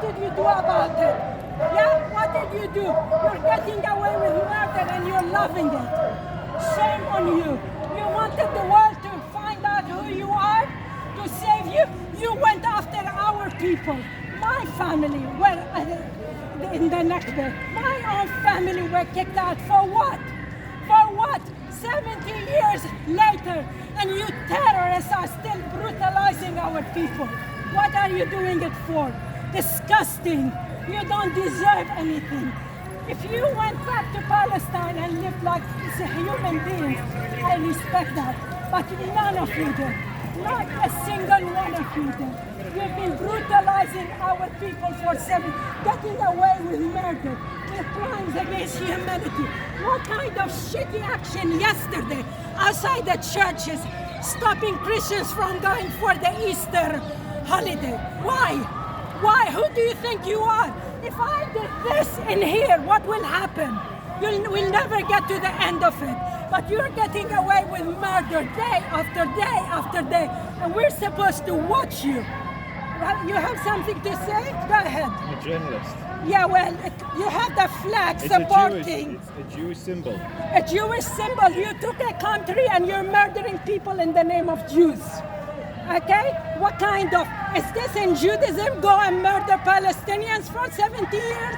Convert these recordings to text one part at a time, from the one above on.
did you do about it? Yeah, what did you do? You're getting away with murder and you're loving it. Shame on you. You wanted the world to find out who you are, to save you. You went after our people. My family were in the Nakba. My own family were kicked out. For what? For what? 70 years later, and you terrorists are still brutalizing our people. What are you doing it for? Disgusting. You don't deserve anything. If you went back to Palestine and lived like human beings, I respect that. But none of you did. Not a single one of you did. You've been brutalizing our people for getting away with murder, with crimes against humanity. What kind of shitty action yesterday outside the churches, stopping Christians from going for the Easter holiday? Why? Why? Who do you think you are? If I did this in here, what will happen? We'll never get to the end of it. But you're getting away with murder day after day after day. And we're supposed to watch you. Well, you have something to say? Go ahead. I'm a journalist. Yeah, well, you have the flag supporting. It's a Jewish symbol. A Jewish symbol. You took a country and you're murdering people in the name of Jews. Okay? What kind of... Is this in Judaism? Go and murder Palestinians for 70 years?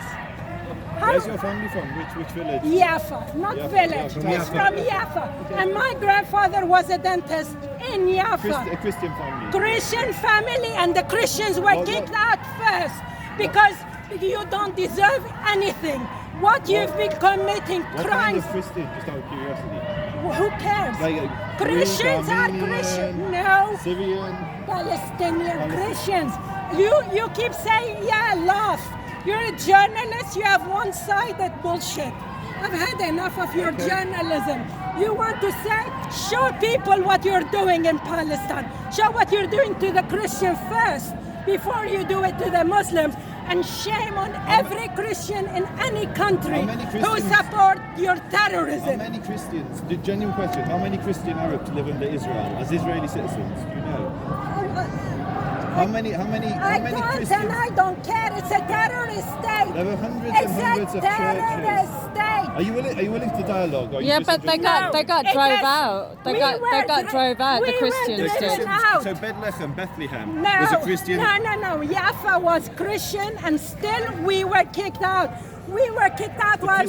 Where's your family from? Which village? Jaffa, not Jaffa, village. yeah, It's from Jaffa. Okay. And my grandfather was a dentist in Jaffa. A Christian family. Christian family, and the Christians were kicked out first because you don't deserve anything. What you've been committing what crimes. Kind of Christian, just out of curiosity? Who cares? Like Christians Greek, are Armenian, Christian. No. Syrian. Palestinian Christians. You keep saying, yeah, laugh. You're a journalist, you have one-sided bullshit. I've had enough of your journalism. You want to say, show people what you're doing in Palestine. Show what you're doing to the Christian first, before you do it to the Muslims. And shame on every Christian in any country who support your terrorism. How many Christians, the genuine question, how many Christian Arabs live under Israel as Israeli citizens? Do you know? How many Christians? And I don't care. It's a terrorist state. There are hundreds and hundreds of churches. It's a terrorist state. Are you willing to dialogue? Or Yeah, but they got drove out. They got drove out. The Christians did. So Bethlehem No, was a Christian. No. Jaffa was Christian, and still we were kicked out. We were kicked out while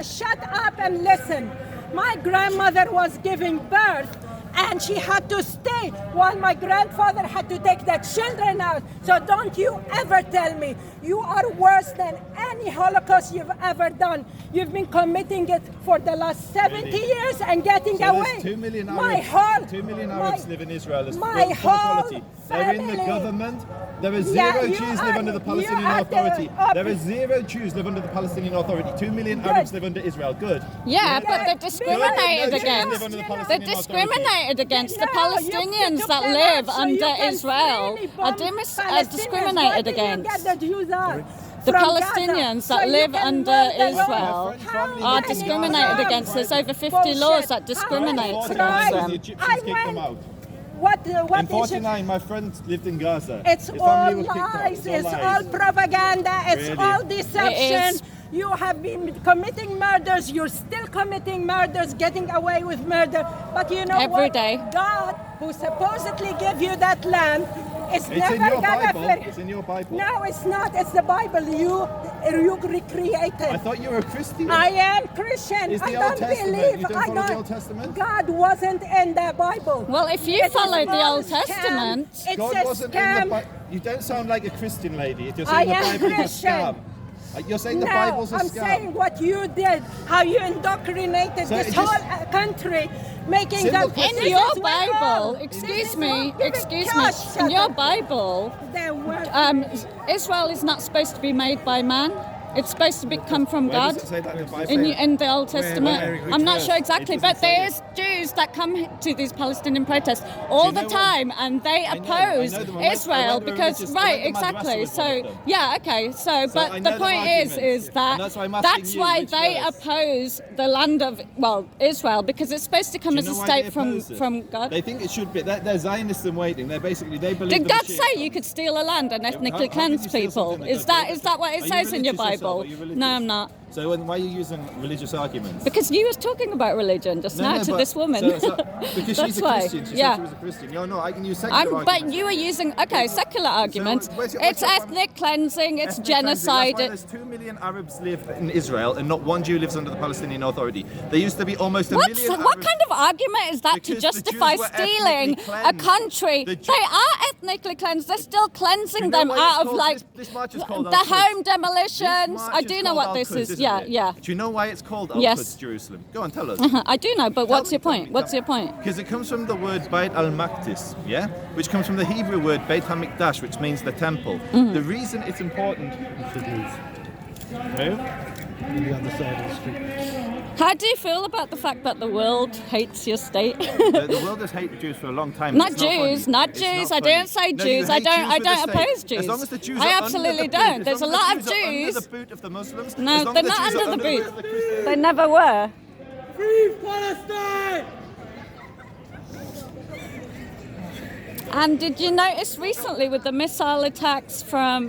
shut up and listen. My grandmother was giving birth, and she had to stay while my grandfather had to take the children out. So don't you ever tell me you are worse than any Holocaust you've ever done. You've been committing it for the last 70 years and getting away. 2 million Arabs, 2 million Arabs live in Israel as full equality. They're in the government. There are zero Jews live under the Palestinian Authority. There are 0 Jews live under the Palestinian Authority. 2 million Arabs live under Israel. Good. Yeah, but they're discriminated against. They're discriminated against. The Palestinians that live under Israel are discriminated against. The Palestinians that live under Israel are discriminated against. There's over 50 laws that discriminate against them. The Egyptians kicked them out. What in 49, my friend lived in Gaza. It's all lies. It's all propaganda. It's all deception. You have been committing murders. You're still committing murders, getting away with murder. But you know Every day. God, who supposedly gave you that land, it's never in your gonna Bible. It's in your Bible. No, it's not. It's the Bible. You recreated. I thought you were a Christian. I am Christian. Is the I Old don't Testament? believe. You don't follow the Old Testament? God wasn't in the Bible. Well, if you follow the Old Testament, God wasn't in the Bible. You don't sound like a Christian lady. If you're saying the Bible is a scam. You're saying the Bible's a scam. I'm saying what you did, how you indoctrinated this whole country, making them... In your Bible, excuse me, in your Bible, Israel is not supposed to be made by man. It's supposed to come from Where God does it say that in the Bible? in the Old Testament. where? I'm not sure exactly, It but doesn't say there's Jews that come to these Palestinian protests all the what? time, and they oppose I know them. Israel because exactly. So yeah, okay. So but I the know point them is arguments, that and that's why which they verse? oppose the land of Israel, because it's supposed to come Do as you a know why state they from oppose it? from God. They think it should be. They're Zionists in waiting. They believe. Did the God Mashiach say comes. you could steal a land and ethnically How can you cleanse steal people? something Is God gave that what it us? Are you says in your religious yourself? Bible? Are you religious? No, I'm not. So why are you using religious arguments? Because you was talking about religion just now to but- this woman. because That's she's a why. Christian. She Yeah. said she was a Christian. No, I can use secular arguments. But you were using secular arguments. where's your It's problem? ethnic cleansing. It's Ethnic genocide. cleansing. That's why there's 2 million Arabs live in Israel and not one Jew lives under the Palestinian Authority. There used to be almost a million What Arabs. kind of argument is that to Because the justify Jews were stealing ethnically a cleansed. country? The Jew- They are ethnically cleansed. They're still cleansing Do you know them why it's out of called- like this march is called the Al-Quds. home This demolitions. march I is do know called what this Al-Quds, is. isn't Yeah, it? yeah. Do you know why it's called Yes. Al-Quds Jerusalem? Go on, tell us. I do know, but what's your point? What's your point? Because it comes from the word Beit al-Maqdis, yeah? Which comes from the Hebrew word Beit HaMikdash, which means the temple. Mm-hmm. The reason it's important... You should leave Move? on the other side of the street. How do you feel about the fact that the world hates your state? The world has hated Jews for a long time. Not It's Jews, funny. not It's Jews. not I didn't funny. say No, Jews. you I hate don't. Jews I with don't the state. oppose Jews. As long as the Jews I are absolutely under the boot, don't. as There's a long as lot the of Jews are Jews. under the boot of the Muslims. No, as long they're as not Jews are under the boot. of the Christians. They never were. Free Palestine! And did you notice recently with the missile attacks from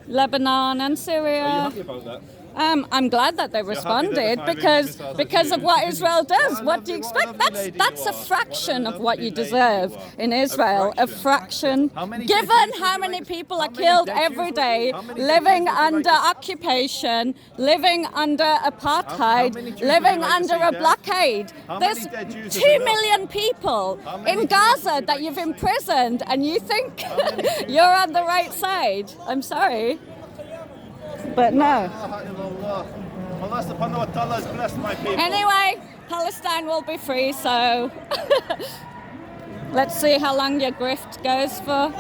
Lebanon and Are you Syria? happy about that? I'm glad that they happy that responded they're firing because missiles at of you? what Israel does. What a What do you lovely- what a expect? lovely lady That's you a are. fraction What a of what you lovely lady deserve you are. in Israel. A fraction. How many dead Given Jews how would you many like- people how are many killed dead Jews every would- day, how many dead living Jews would you like under to- occupation, living under How apartheid, many Jews would living you like to under see a dead? blockade. How many There's dead Jews is 2 enough? million people How many in Jews Gaza would you that like you've to see? imprisoned, and you think many Jews? you're on the right side. I'm sorry. But no. Allah subhanahu wa ta'ala has blessed my people. Anyway, Palestine will be free, so let's see how long your grift goes for.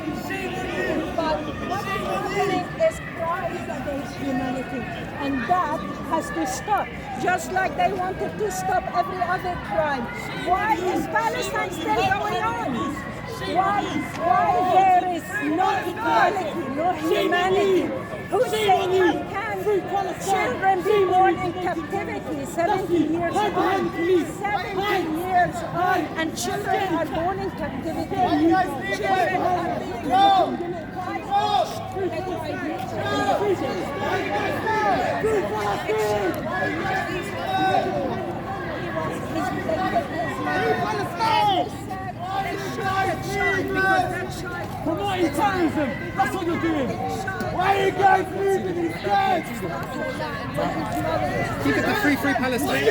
But what is happening is crimes against humanity, and that has to stop. Just like they wanted to stop every other crime. Why is Palestine still going on? Why there is no equality, no humanity? Who said can children be born in captivity 70 years old? 70 years old, and children are born in captivity. Children are being Promoting terrorism! That's what you're doing! Why are you guys moving these guys? Keep it the free Palestine.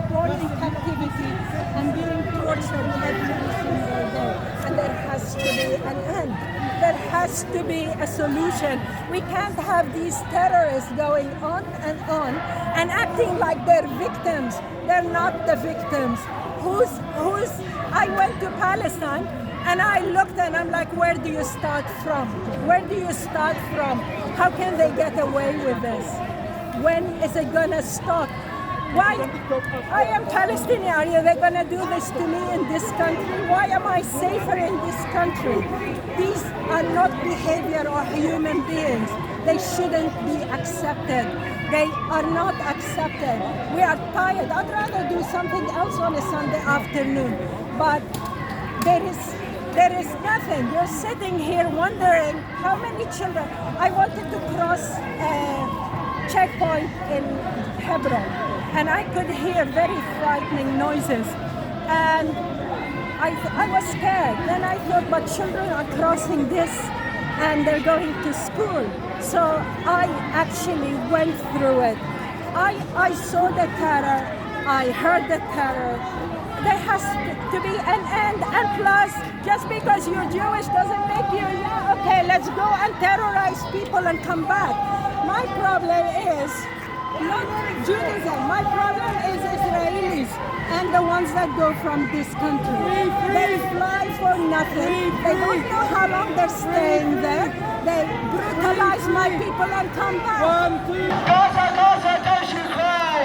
born in captivity and being tortured every single day. And there has to be an end. There has to be a solution. We can't have these terrorists going on and acting like they're victims. They're not the victims. I went to Palestine and I looked and I'm like, where do you start from? Where do you start from? How can they get away with this? When is it gonna stop? Why? I am Palestinian. Are they gonna do this to me in this country? Why am I safer in this country? These are not behavior of human beings. They shouldn't be accepted. They are not accepted. We are tired. I'd rather do something else on a Sunday afternoon. But there is nothing. You're sitting here wondering how many children. I wanted to cross a checkpoint in Hebron, and I could hear very frightening noises. And I was scared. Then I thought, but children are crossing this and they're going to school. So I actually went through it. I saw the terror. I heard the terror. There has to be an end. And plus, just because you're Jewish doesn't make you, yeah, okay, let's go and terrorize people and come back. My problem is not Judaism. My problem is Israelis and the ones that go from this country. They fly for nothing. They don't know how long they're staying there. They brutalize my people and come back. Gaza, Gaza, don't you cry!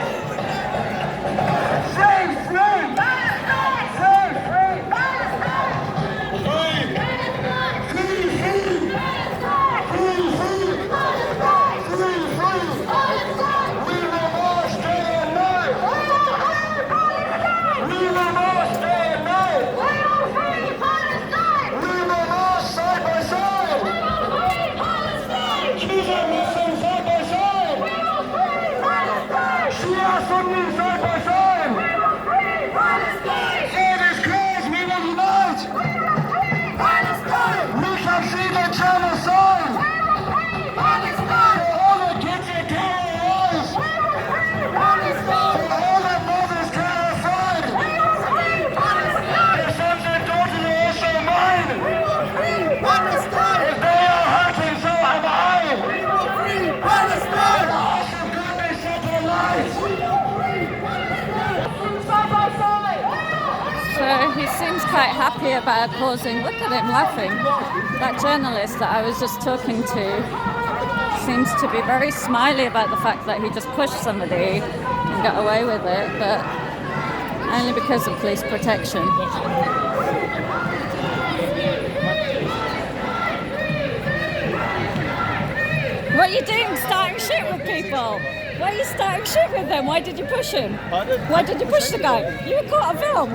Free, free! Palestine! Free, free! Palestine! Free! Free, free! Palestine! Free, free! Palestine! Free, free! Palestine! We will march day and night! We will free Palestine! We will march day and night! We will free Palestine! We will march side by side! We will free Palestine! Jews and Muslims side by side! We will free Palestine! Shia Sunni side by side! We will free Palestine! For this cause we will unite! We will free Palestine! We shall see the genocide! We will free Palestine! For all the kids that terrorize! We will free Palestine! For all the mothers terrified! We will free Palestine! Their sons and daughters are also mine! We will free Palestine! If they are hurting, so am I! We will free Palestine! The house of God may set alight! We will free Palestine! Side by side! So he seems quite happy about causing. Look at him laughing. That journalist that I was just talking to seems to be very smiley about the fact that he just pushed somebody and got away with it, but only because of police protection. What are you doing? Starting shit with people? Why are you starting shit with them? Why did you push him? Pardon? Why did you push the guy? You were caught on film. I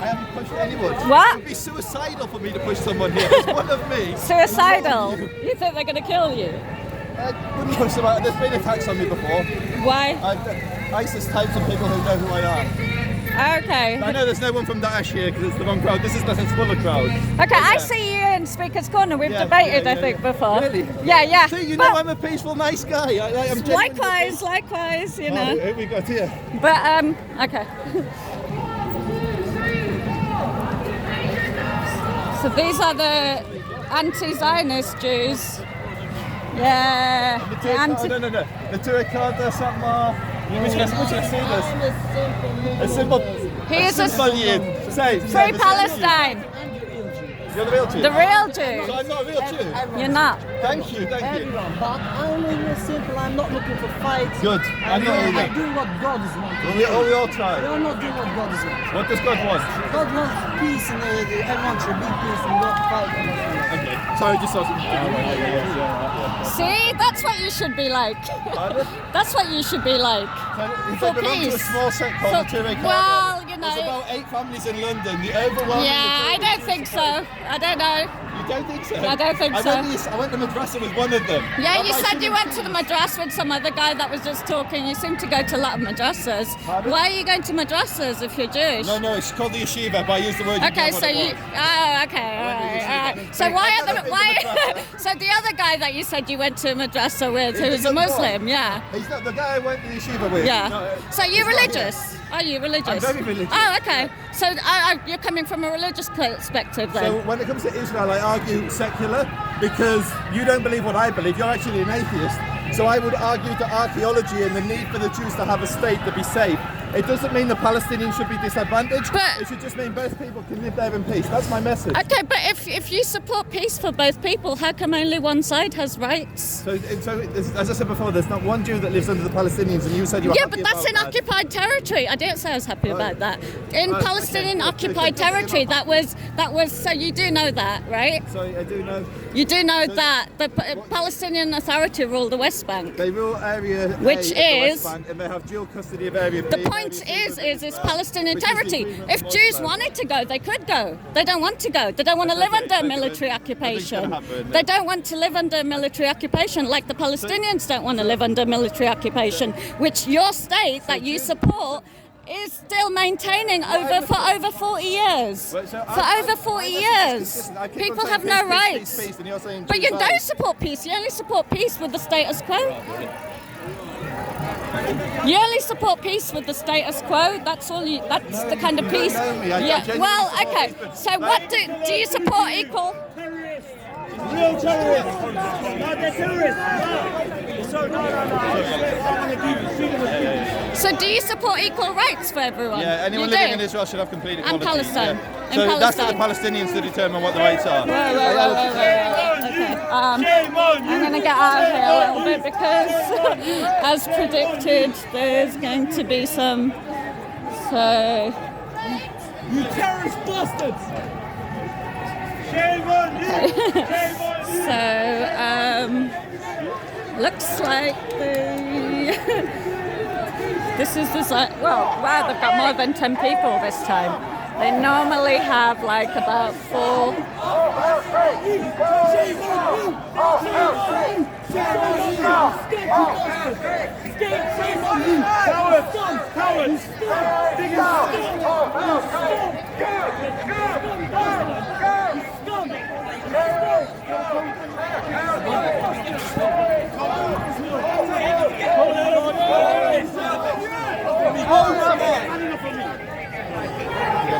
haven't pushed anyone. What? It would be suicidal for me to push someone here. It's one of me. Suicidal? You think they're going to kill you? I wouldn't push them out. There's been attacks on me before. Why? ISIS types of people who know who I am. Okay. I know there's no one from Daesh here because it's the wrong crowd. This is the fuller crowd. Okay, I see you in Speaker's Corner. We've debated, I think, before. Really? Yeah. See, you know I'm a peaceful, nice guy. I'm Likewise, you know. Who we got here? But, okay. So these are the anti-Zionist Jews. Yeah. No. The Turkada Satmar. Which can see this? A symbol. He is a Say, Free Palestine. You're the real Jew? The real Jew. So I'm not a real Jew? You're not. Thank you. But I'm only simple. I'm not looking for fights. Good. I'm not either. I'm doing what God is wanting. We all try. You're not doing what God is wanting. What does God want? God wants peace and everyone should be peace and not fight. Okay. Sorry, just asking. See, that's what you should be like. That's what you should be like. For peace. To a small sect called the Turkada. Well, you know. There's about 8 families in London. The overwhelming. Yeah, I don't think so. I don't know. You don't think so? I don't think so. I went to madrasa with one of them. Yeah, you said you went to the madrasa with some other guy that was just talking. You seem to go to a lot of madrasas. Pardon? Why are you going to madrasas if you're Jewish? No, it's called the yeshiva, but I use the word. Okay, so you. Oh, okay, all right. So so the other guy that you said you went to a madrasa with, who was a Muslim, yeah. He's not the guy I went to the yeshiva with. Yeah. No, so you're religious? Are you religious? I'm very religious. Oh, okay. So you're coming from a religious perspective then? So when it comes to Israel, I argue secular because you don't believe what I believe. You're actually an atheist. So I would argue to archaeology and the need for the Jews to have a state to be safe. It doesn't mean the Palestinians should be disadvantaged. It should just mean both people can live there in peace. That's my message. Okay, but if you support peace for both people, how come only one side has rights? So as I said before, there's not one Jew that lives under the Palestinians, and you said you were happy but that's in occupied territory. I didn't say I was happy about that. In Palestinian occupied territory, that was. So you do know that, right? So I do know. You do know that the Palestinian Authority rule the West Bank. They rule area A which of the is West Bank, and they have dual custody of area B. The point is it's Palestinian territory. If Jews wanted to go, they could go. They don't want to go. They don't want to live under military occupation. They don't want to live under military occupation like the Palestinians don't want to live under military occupation, which your state that you support is still maintaining for over 40 years. For over 40 years. People have no rights. But you don't support peace. You only support peace with the status quo. You only support peace with the status quo. That's all you. That's the kind of peace. Yeah. Well, okay. So what do you support? Equal. Real terrorists. No, they're terrorists. So do you support equal rights for everyone? Yeah, anyone You living do? in Israel should have complete equality. And Palestine. Yeah. In So that's for the Palestine. Palestinians to determine what the rights are. Right. Okay. I'm going to get out of here a little bit because, as predicted, there's going to be some. So. You terrorist bastards! Shame on you! Shame on you! So, looks like this is the site. Well, wow, they've got more than 10 people this time. They normally have like about 4. Cowards!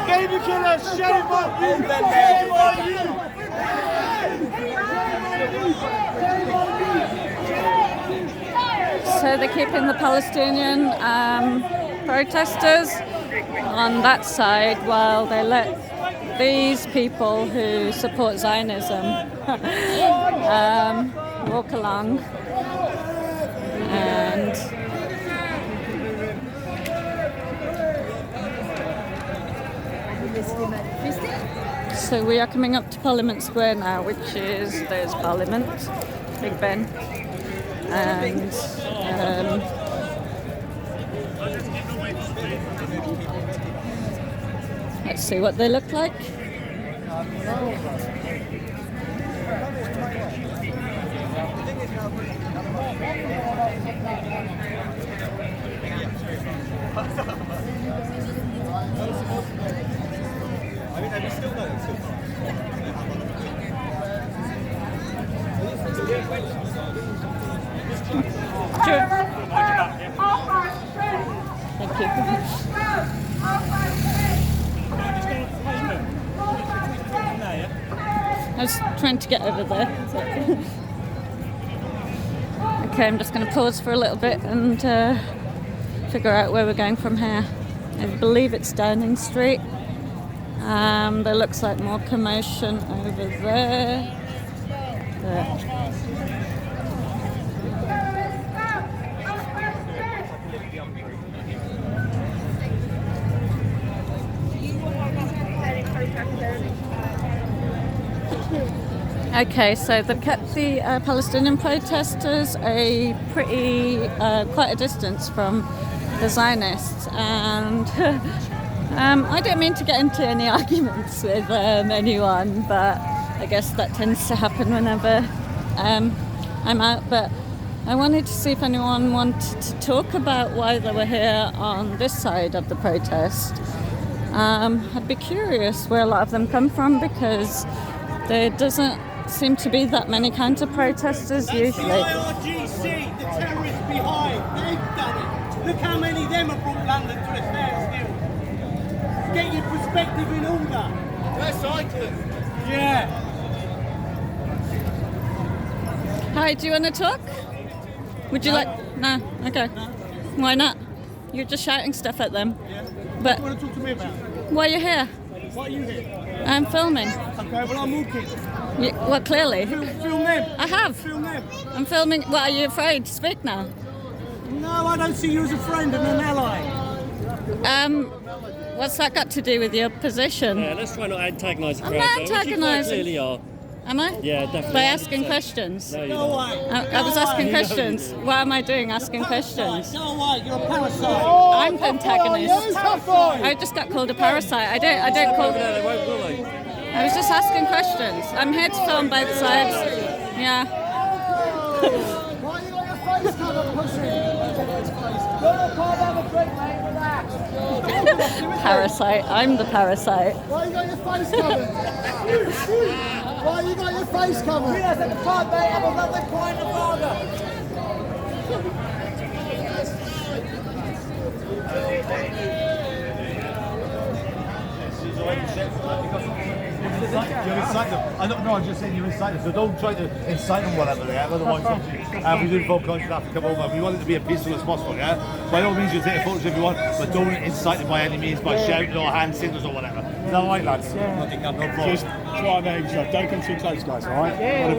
Baby killer, shame on you! Shame on you! So they're keeping the Palestinian protesters on that side while they let these people who support Zionism walk along. And so we are coming up to Parliament Square now, which is, there's Parliament, Big Ben, and let's see what they look like. Sure. Thank you. I was trying to get over there. Okay, I'm just going to pause for a little bit and figure out where we're going from here. I believe it's Downing Street. There looks like more commotion over there. Okay, so they've kept the Palestinian protesters quite a distance from the Zionists, and I don't mean to get into any arguments with anyone, but I guess that tends to happen whenever I'm out. But I wanted to see if anyone wanted to talk about why they were here on this side of the protest. I'd be curious where a lot of them come from, because there doesn't seem to be that many kinds of protesters usually. The IRGC, the terrorists behind, they've done it. Look how many of them have brought London to a standstill. Get your perspective in order. They're cyclists. Yeah. Hi, do you want to talk? Would you like? No? Okay. No. Why not? You're just shouting stuff at them. Yeah. But What do you want to talk to me about? why are you here? Why are you here? I'm filming. Okay, well I'm walking. Well, clearly. Film them. I have. Film them. I'm filming. What, are you afraid to speak now? No, I don't see you as a friend and an ally. What's that got to do with your position? Yeah, let's try not to antagonise the I'm crowd. not though, which you quite antagonising. clearly are. Am I? Yeah, definitely. By asking 100%. questions? No, you're Go not. away. I was asking questions. What am I doing asking questions? Go away, you're a parasite. I'm the antagonist. I just got called a parasite. I don't call No, they won't, will they? I was just asking questions. I'm here to film both sides. Yeah. Why you got your face covered, pussy? Look, calm down the drink, mate, relax. Parasite. I'm the parasite. Why you got your face covered? Why you got your face covered? Yes, at the front, mate. Have a lovely pint of lager. She's already set. You incite them. No, I'm just saying you incite them. So don't try to incite them, whatever they are. Otherwise, we do phone calls, you have to come over. We want it to be as peaceful as possible, yeah? By all means, you take a photo if you want, but don't incite them by any means by shouting or hand signals or whatever. Is that all right, lads? No problem. Just try and behave yourself. Don't come too close, guys, all right?